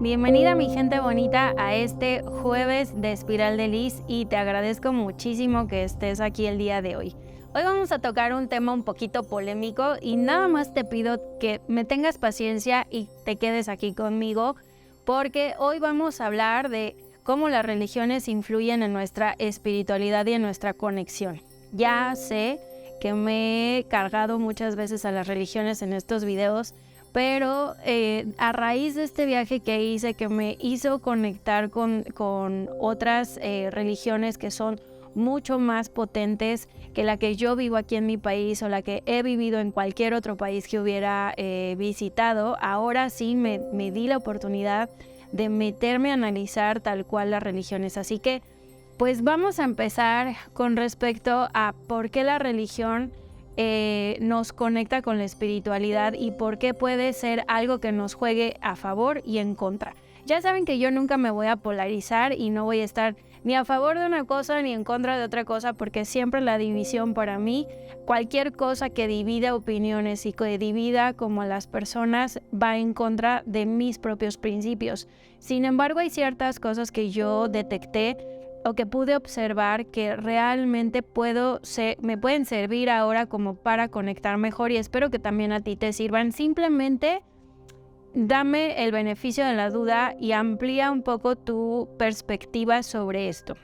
Bienvenida mi gente bonita a este jueves de Espiral de Liz y te agradezco muchísimo que estés aquí el día de hoy. Hoy vamos a tocar un tema un poquito polémico y nada más te pido que me tengas paciencia y te quedes aquí conmigo porque hoy vamos a hablar de cómo las religiones influyen en nuestra espiritualidad y en nuestra conexión. Ya sé que me he cargado muchas veces a las religiones en estos videos, pero a raíz de este viaje que hice, que me hizo conectar con otras religiones que son mucho más potentes que la que yo vivo aquí en mi país o la que he vivido en cualquier otro país que hubiera visitado, ahora sí me di la oportunidad de meterme a analizar tal cual las religiones. Así que, pues vamos a empezar con respecto a por qué la religión nos conecta con la espiritualidad y por qué puede ser algo que nos juegue a favor y en contra. Ya saben que yo nunca me voy a polarizar y no voy a estar ni a favor de una cosa ni en contra de otra cosa, porque siempre la división para mí, cualquier cosa que divida opiniones y que divida como a las personas va en contra de mis propios principios. Sin embargo, hay ciertas cosas que yo detecté o que pude observar que realmente me pueden servir ahora como para conectar mejor y espero que también a ti te sirvan. Simplemente dame el beneficio de la duda y amplía un poco tu perspectiva sobre esto.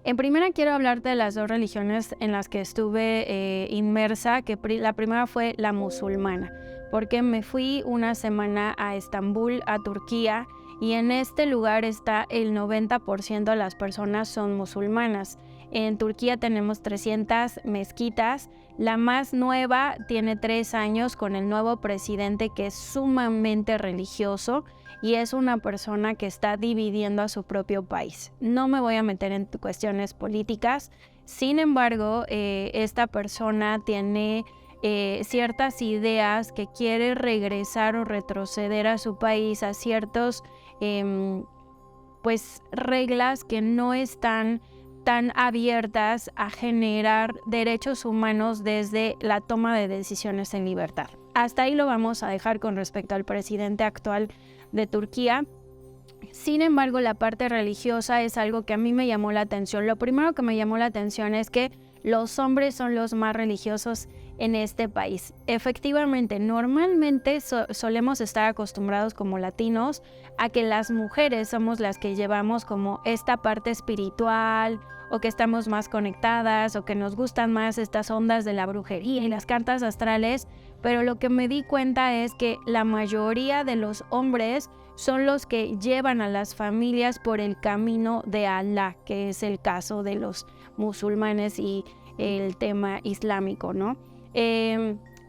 En primera quiero hablarte de las dos religiones en las que estuve inmersa, que la primera fue la musulmana, porque me fui una semana a Estambul, a Turquía, y en este lugar está el 90% de las personas son musulmanas. En Turquía tenemos 300 mezquitas. La más nueva tiene 3 años con el nuevo presidente que es sumamente religioso y es una persona que está dividiendo a su propio país. No me voy a meter en cuestiones políticas, sin embargo, esta persona tiene ciertas ideas que quiere regresar o retroceder a su país a ciertos reglas que no están tan abiertas a generar derechos humanos desde la toma de decisiones en libertad. Hasta ahí lo vamos a dejar con respecto al presidente actual de Turquía. Sin embargo, la parte religiosa es algo que a mí me llamó la atención. Lo primero que me llamó la atención es que los hombres son los más religiosos en este país. Efectivamente, normalmente solemos estar acostumbrados como latinos a que las mujeres somos las que llevamos como esta parte espiritual o que estamos más conectadas o que nos gustan más estas ondas de la brujería y las cartas astrales, pero lo que me di cuenta es que la mayoría de los hombres son los que llevan a las familias por el camino de Alá, que es el caso de los musulmanes y el tema islámico, ¿no?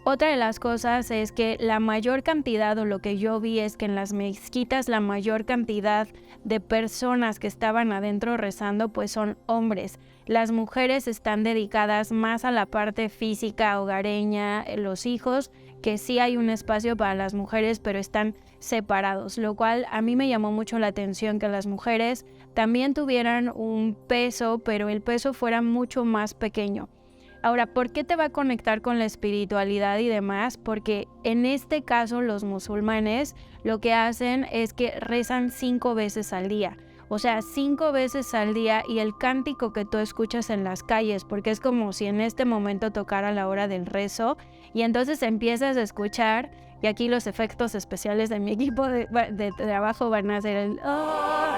Otra de las cosas es que la mayor cantidad, o lo que yo vi es que en las mezquitas la mayor cantidad de personas que estaban adentro rezando pues son hombres. Las mujeres están dedicadas más a la parte física, hogareña, los hijos, que sí hay un espacio para las mujeres, pero están separados, lo cual a mí me llamó mucho la atención que las mujeres también tuvieran un peso, pero el peso fuera mucho más pequeño. Ahora, ¿por qué te va a conectar con la espiritualidad y demás? Porque en este caso los musulmanes lo que hacen es que rezan 5 veces al día. O sea, 5 veces al día y el cántico que tú escuchas en las calles, porque es como si en este momento tocara la hora del rezo y entonces empiezas a escuchar, y aquí los efectos especiales de mi equipo de trabajo van a ser el ¡oh!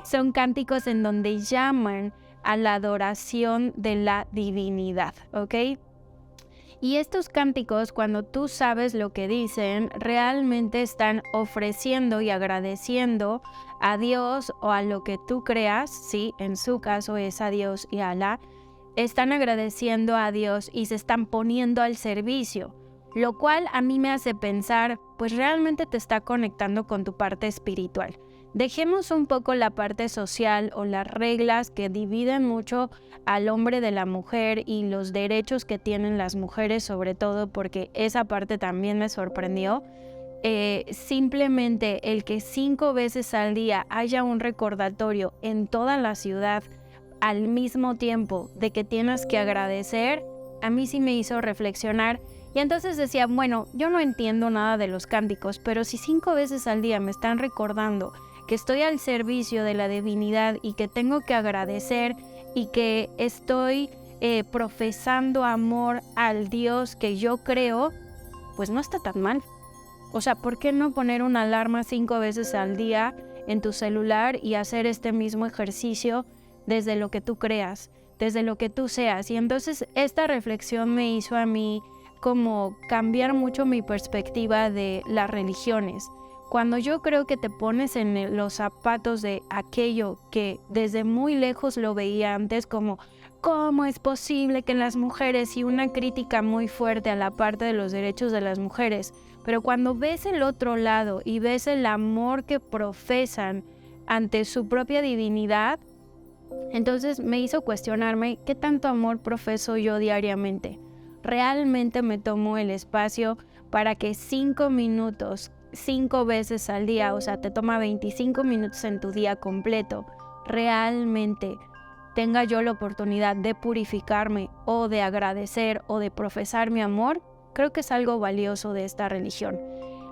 Son cánticos en donde llaman a la adoración de la divinidad, ¿ok? Y estos cánticos, cuando tú sabes lo que dicen, realmente están ofreciendo y agradeciendo a Dios o a lo que tú creas, sí, en su caso es a Dios y a Alá, están agradeciendo a Dios y se están poniendo al servicio, lo cual a mí me hace pensar, pues realmente te está conectando con tu parte espiritual. Dejemos un poco la parte social o las reglas que dividen mucho al hombre de la mujer y los derechos que tienen las mujeres, sobre todo porque esa parte también me sorprendió. Simplemente el que 5 veces al día haya un recordatorio en toda la ciudad al mismo tiempo de que tienes que agradecer, a mí sí me hizo reflexionar Y entonces decía, bueno, yo no entiendo nada de los cánticos, pero si 5 veces al día me están recordando que estoy al servicio de la divinidad y que tengo que agradecer y que estoy profesando amor al Dios que yo creo, pues no está tan mal. O sea, ¿por qué no poner una alarma 5 veces al día en tu celular y hacer este mismo ejercicio desde lo que tú creas, desde lo que tú seas? Y entonces esta reflexión me hizo a mí como cambiar mucho mi perspectiva de las religiones. Cuando yo creo que te pones en los zapatos de aquello que desde muy lejos lo veía antes como ¿cómo es posible que las mujeres? Y una crítica muy fuerte a la parte de los derechos de las mujeres. Pero cuando ves el otro lado y ves el amor que profesan ante su propia divinidad, entonces me hizo cuestionarme qué tanto amor profeso yo diariamente. ¿Realmente me tomo el espacio para que 5 minutos, 5 veces al día, o sea, te toma 25 minutos en tu día completo, realmente tenga yo la oportunidad de purificarme o de agradecer o de profesar mi amor? Creo que es algo valioso de esta religión.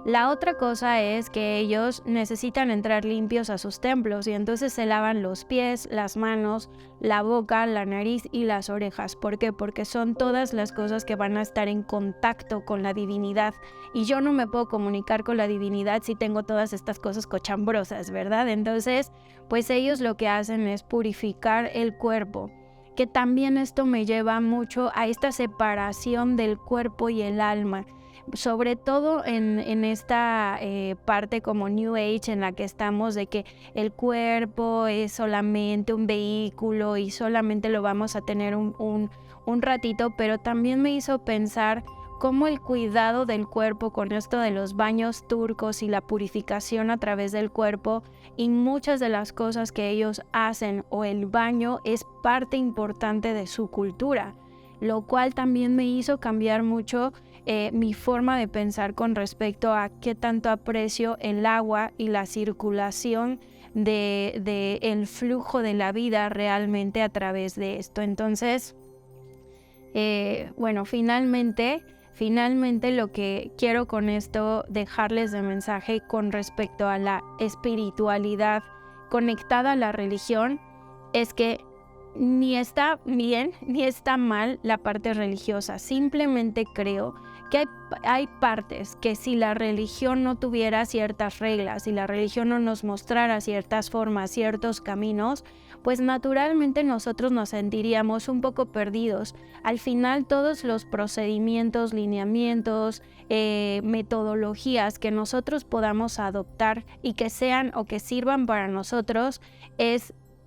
La otra cosa es que ellos necesitan entrar limpios a sus templos y entonces se lavan los pies, las manos, la boca, la nariz y las orejas. ¿Por qué? Porque son todas las cosas que van a estar en contacto con la divinidad y yo no me puedo comunicar con la divinidad si tengo todas estas cosas cochambrosas, ¿verdad? Entonces, pues ellos lo que hacen es purificar el cuerpo, que también esto me lleva mucho a esta separación del cuerpo y el alma. Sobre todo en esta parte como New Age en la que estamos, de que el cuerpo es solamente un vehículo y solamente lo vamos a tener un ratito, pero también me hizo pensar cómo el cuidado del cuerpo con esto de los baños turcos y la purificación a través del cuerpo y muchas de las cosas que ellos hacen o el baño es parte importante de su cultura, lo cual también me hizo cambiar mucho mi forma de pensar con respecto a qué tanto aprecio el agua y la circulación de el flujo de la vida realmente a través de esto. Entonces, bueno, finalmente lo que quiero con esto dejarles de mensaje con respecto a la espiritualidad conectada a la religión es que ni está bien ni está mal la parte religiosa. Simplemente creo que hay partes que si la religión no tuviera ciertas reglas, si la religión no nos mostrara ciertas formas, ciertos caminos, pues naturalmente nosotros nos sentiríamos un poco perdidos. Al final todos los procedimientos, lineamientos, metodologías que nosotros podamos adoptar y que sean o que sirvan para nosotros,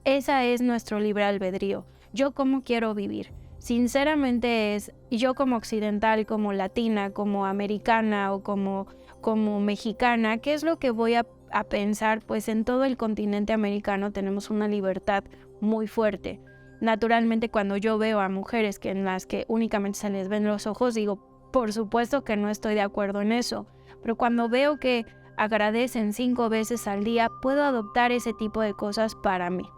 esa es nuestro libre albedrío. Yo cómo quiero vivir. Sinceramente es yo como occidental, como latina, como americana o como mexicana, ¿qué es lo que voy a pensar? Pues en todo el continente americano tenemos una libertad muy fuerte. Naturalmente cuando yo veo a mujeres en las que únicamente se les ven los ojos, digo, por supuesto que no estoy de acuerdo en eso. Pero cuando veo que agradecen 5 veces al día, puedo adoptar ese tipo de cosas para mí.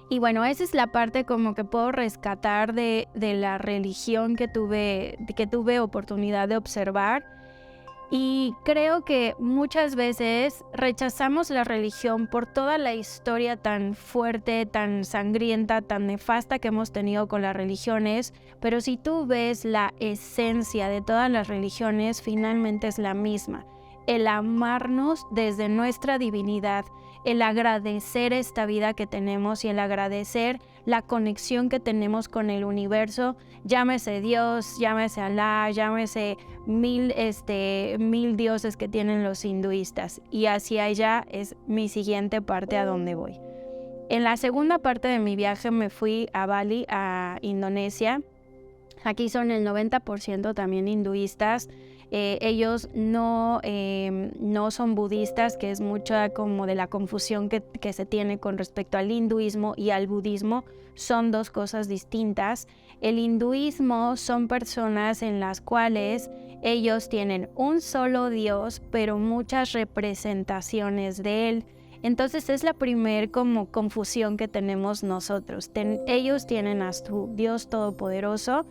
Y bueno, esa es la parte como que puedo rescatar de la religión que tuve oportunidad de observar. Y creo que muchas veces rechazamos la religión por toda la historia tan fuerte, tan sangrienta, tan nefasta que hemos tenido con las religiones, pero si tú ves la esencia de todas las religiones, finalmente es la misma. El amarnos desde nuestra divinidad, el agradecer esta vida que tenemos y el agradecer la conexión que tenemos con el universo, llámese Dios, llámese Alá, llámese mil dioses que tienen los hinduistas. Y hacia allá es mi siguiente parte a donde voy. En la segunda parte de mi viaje me fui a Bali, a Indonesia. Aquí son el 90% también hinduistas. Ellos no son budistas, que es mucha como de la confusión que se tiene con respecto al hinduismo y al budismo. Son dos cosas distintas. El hinduismo son personas en las cuales ellos tienen un solo Dios, pero muchas representaciones de él. Entonces es la primer como confusión que tenemos nosotros. Ellos tienen a su Dios todopoderoso,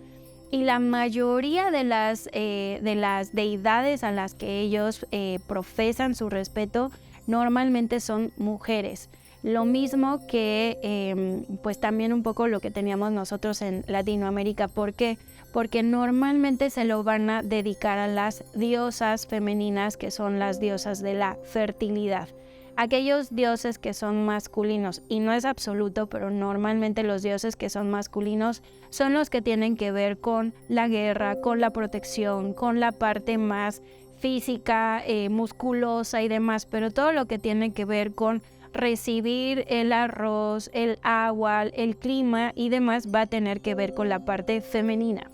Y la mayoría de las deidades a las que ellos profesan su respeto normalmente son mujeres. Lo mismo que pues también un poco lo que teníamos nosotros en Latinoamérica. ¿Por qué? Porque normalmente se lo van a dedicar a las diosas femeninas, que son las diosas de la fertilidad. Aquellos dioses que son masculinos, y no es absoluto, pero normalmente los dioses que son masculinos son los que tienen que ver con la guerra, con la protección, con la parte más física, musculosa y demás, pero todo lo que tiene que ver con recibir el arroz, el agua, el clima y demás va a tener que ver con la parte femenina.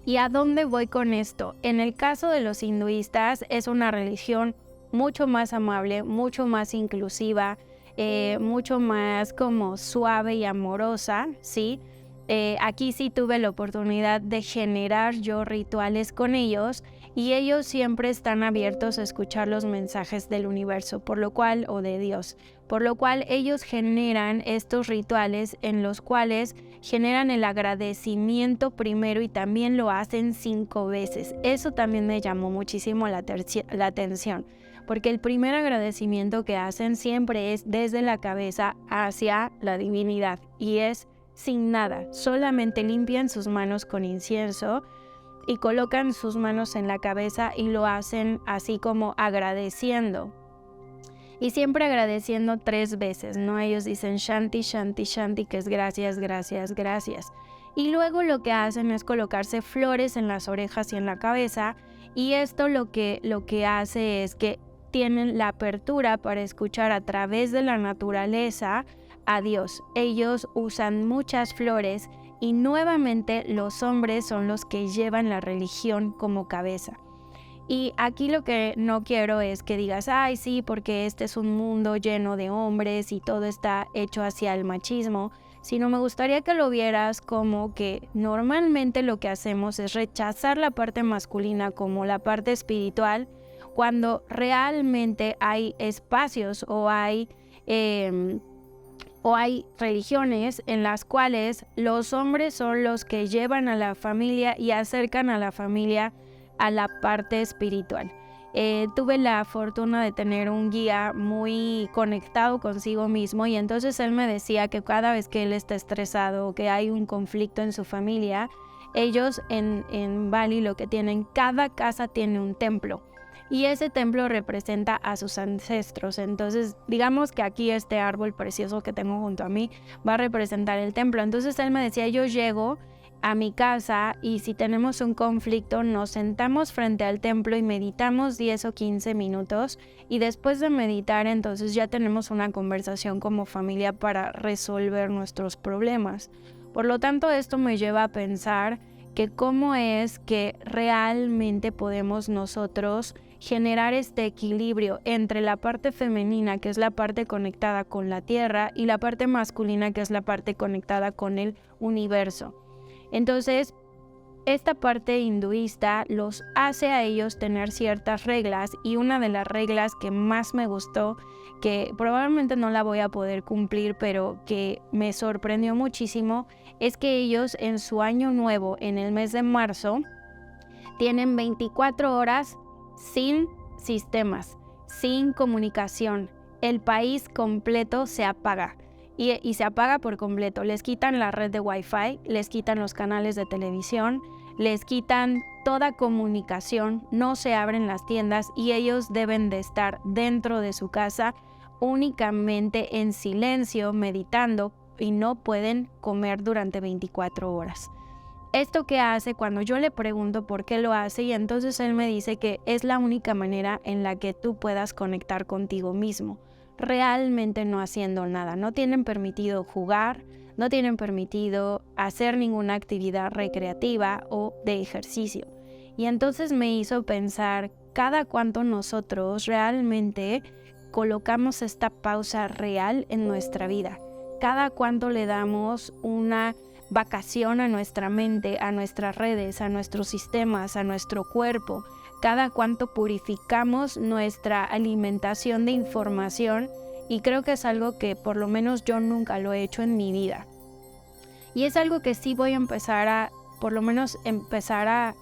¿Y a dónde voy con esto? En el caso de los hinduistas es una religión mucho más amable, mucho más inclusiva, mucho más como suave y amorosa, ¿sí? Aquí sí tuve la oportunidad de generar yo rituales con ellos y ellos siempre están abiertos a escuchar los mensajes del universo, por lo cual, o de Dios, por lo cual ellos generan estos rituales en los cuales generan el agradecimiento primero y también lo hacen 5 veces. Eso también me llamó muchísimo la atención, porque el primer agradecimiento que hacen siempre es desde la cabeza hacia la divinidad y es sin nada, solamente limpian sus manos con incienso y colocan sus manos en la cabeza y lo hacen así como agradeciendo. Y siempre agradeciendo 3 veces, ¿no? Ellos dicen Shanti, Shanti, Shanti, que es gracias, gracias, gracias. Y luego lo que hacen es colocarse flores en las orejas y en la cabeza, y esto lo que hace es que tienen la apertura para escuchar a través de la naturaleza a Dios. Ellos usan muchas flores y nuevamente los hombres son los que llevan la religión como cabeza. Y aquí lo que no quiero es que digas, ay sí, porque este es un mundo lleno de hombres y todo está hecho hacia el machismo, sino me gustaría que lo vieras como que normalmente lo que hacemos es rechazar la parte masculina como la parte espiritual, cuando realmente hay espacios o hay religiones en las cuales los hombres son los que llevan a la familia y acercan a la familia a la parte espiritual. Tuve la fortuna de tener un guía muy conectado consigo mismo y entonces él me decía que cada vez que él está estresado o que hay un conflicto en su familia, ellos en Bali lo que tienen, cada casa tiene un templo. Y ese templo representa a sus ancestros. Entonces, digamos que aquí este árbol precioso que tengo junto a mí va a representar el templo. Entonces él me decía, yo llego a mi casa y si tenemos un conflicto nos sentamos frente al templo y meditamos 10 o 15 minutos y después de meditar entonces ya tenemos una conversación como familia para resolver nuestros problemas. Por lo tanto, esto me lleva a pensar que cómo es que realmente podemos nosotros generar este equilibrio entre la parte femenina, que es la parte conectada con la tierra, y la parte masculina, que es la parte conectada con el universo. Entonces, esta parte hinduista los hace a ellos tener ciertas reglas, y una de las reglas que más me gustó, que probablemente no la voy a poder cumplir, pero que me sorprendió muchísimo, es que ellos en su año nuevo, en el mes de marzo, tienen 24 horas sin sistemas, sin comunicación. El país completo se apaga. Y se apaga por completo. Les quitan la red de Wi-Fi, les quitan los canales de televisión, les quitan toda comunicación, no se abren las tiendas y ellos deben de estar dentro de su casa únicamente en silencio, meditando, y no pueden comer durante 24 horas. ¿Esto qué hace? Cuando yo le pregunto por qué lo hace, y entonces él me dice que es la única manera en la que tú puedas conectar contigo mismo, realmente no haciendo nada. No tienen permitido jugar, no tienen permitido hacer ninguna actividad recreativa o de ejercicio. Y entonces me hizo pensar cada cuánto nosotros realmente colocamos esta pausa real en nuestra vida. Cada cuánto le damos una vacación a nuestra mente, a nuestras redes, a nuestros sistemas, a nuestro cuerpo. Cada cuánto purificamos nuestra alimentación de información, y creo que es algo que por lo menos yo nunca lo he hecho en mi vida. Y es algo que sí voy a empezar a por lo menos empezar a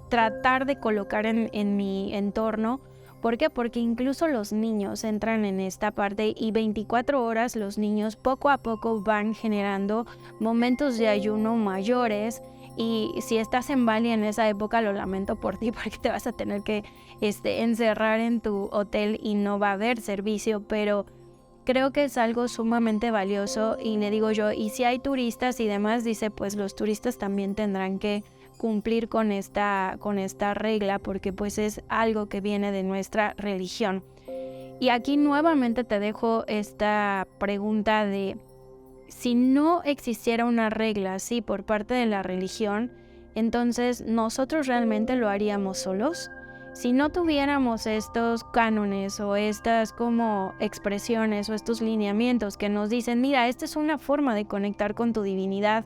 tratar de colocar en mi entorno. ¿Por qué? Porque incluso los niños entran en esta parte y 24 horas los niños poco a poco van generando momentos de ayuno mayores. Y si estás en Bali en esa época, lo lamento por ti porque te vas a tener que encerrar en tu hotel y no va a haber servicio, pero creo que es algo sumamente valioso. Y le digo yo, y si hay turistas y demás, dice, pues los turistas también tendrán que cumplir con esta regla, porque pues es algo que viene de nuestra religión. Y aquí nuevamente te dejo esta pregunta de: si no existiera una regla así por parte de la religión, entonces ¿nosotros realmente lo haríamos solos? Si no tuviéramos estos cánones o estas como expresiones o estos lineamientos que nos dicen, mira, esta es una forma de conectar con tu divinidad,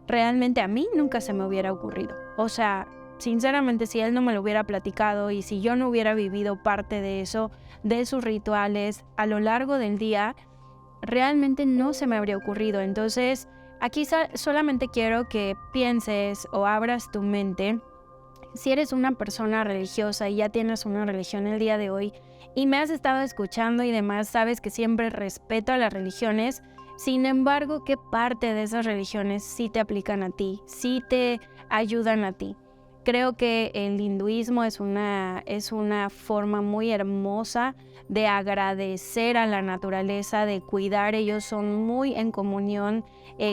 realmente a mí nunca se me hubiera ocurrido. O sea, sinceramente, si él no me lo hubiera platicado y si yo no hubiera vivido parte de eso, de sus rituales a lo largo del día, realmente no se me habría ocurrido. Entonces, aquí solamente quiero que pienses o abras tu mente. Si eres una persona religiosa y ya tienes una religión el día de hoy y me has estado escuchando y demás, sabes que siempre respeto a las religiones. Sin embargo, ¿qué parte de esas religiones sí te aplican a ti, sí te ayudan a ti? Creo que el hinduismo es una forma muy hermosa de agradecer a la naturaleza, de cuidar. Ellos son muy en comunión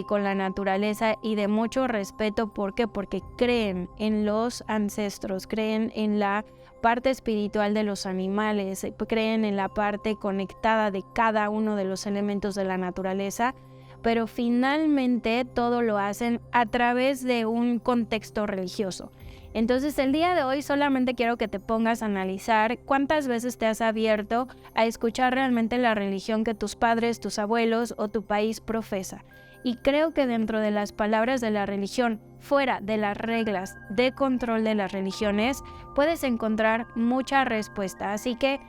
con la naturaleza y de mucho respeto. ¿Por qué? Porque creen en los ancestros, creen en la parte espiritual de los animales, creen en la parte conectada de cada uno de los elementos de la naturaleza, pero finalmente todo lo hacen a través de un contexto religioso. Entonces el día de hoy solamente quiero que te pongas a analizar cuántas veces te has abierto a escuchar realmente la religión que tus padres, tus abuelos o tu país profesa. Y creo que dentro de las palabras de la religión, fuera de las reglas de control de las religiones, puedes encontrar mucha respuesta. Así que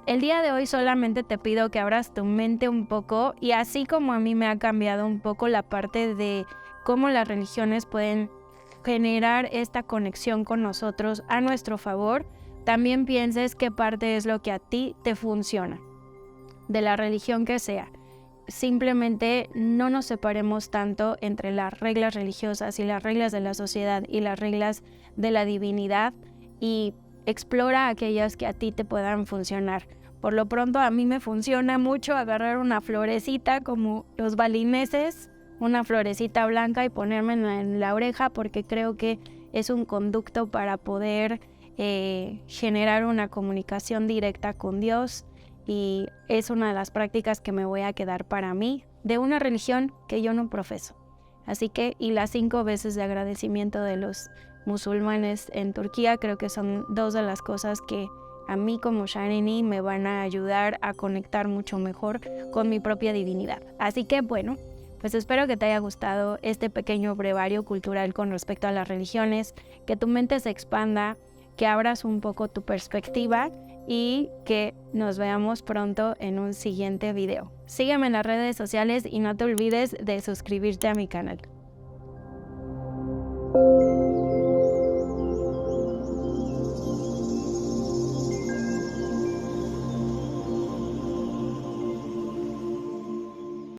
el día de hoy solamente te pido que abras tu mente un poco, y así como a mí me ha cambiado un poco la parte de cómo las religiones pueden generar esta conexión con nosotros a nuestro favor, también pienses qué parte es lo que a ti te funciona, de la religión que sea. Simplemente no nos separemos tanto entre las reglas religiosas y las reglas de la sociedad y las reglas de la divinidad, y explora aquellas que a ti te puedan funcionar. Por lo pronto a mí me funciona mucho agarrar una florecita como los balineses, una florecita blanca, y ponerme en la oreja, porque creo que es un conducto para poder generar una comunicación directa con Dios, y es una de las prácticas que me voy a quedar para mí de una religión que yo no profeso. Así que, y las 5 veces de agradecimiento de los musulmanes en Turquía, creo que son 2 de las cosas que a mí como Shanini me van a ayudar a conectar mucho mejor con mi propia divinidad. Así que bueno, pues espero que te haya gustado este pequeño brevario cultural con respecto a las religiones, que tu mente se expanda, que abras un poco tu perspectiva y que nos veamos pronto en un siguiente video. Sígueme en las redes sociales y no te olvides de suscribirte a mi canal.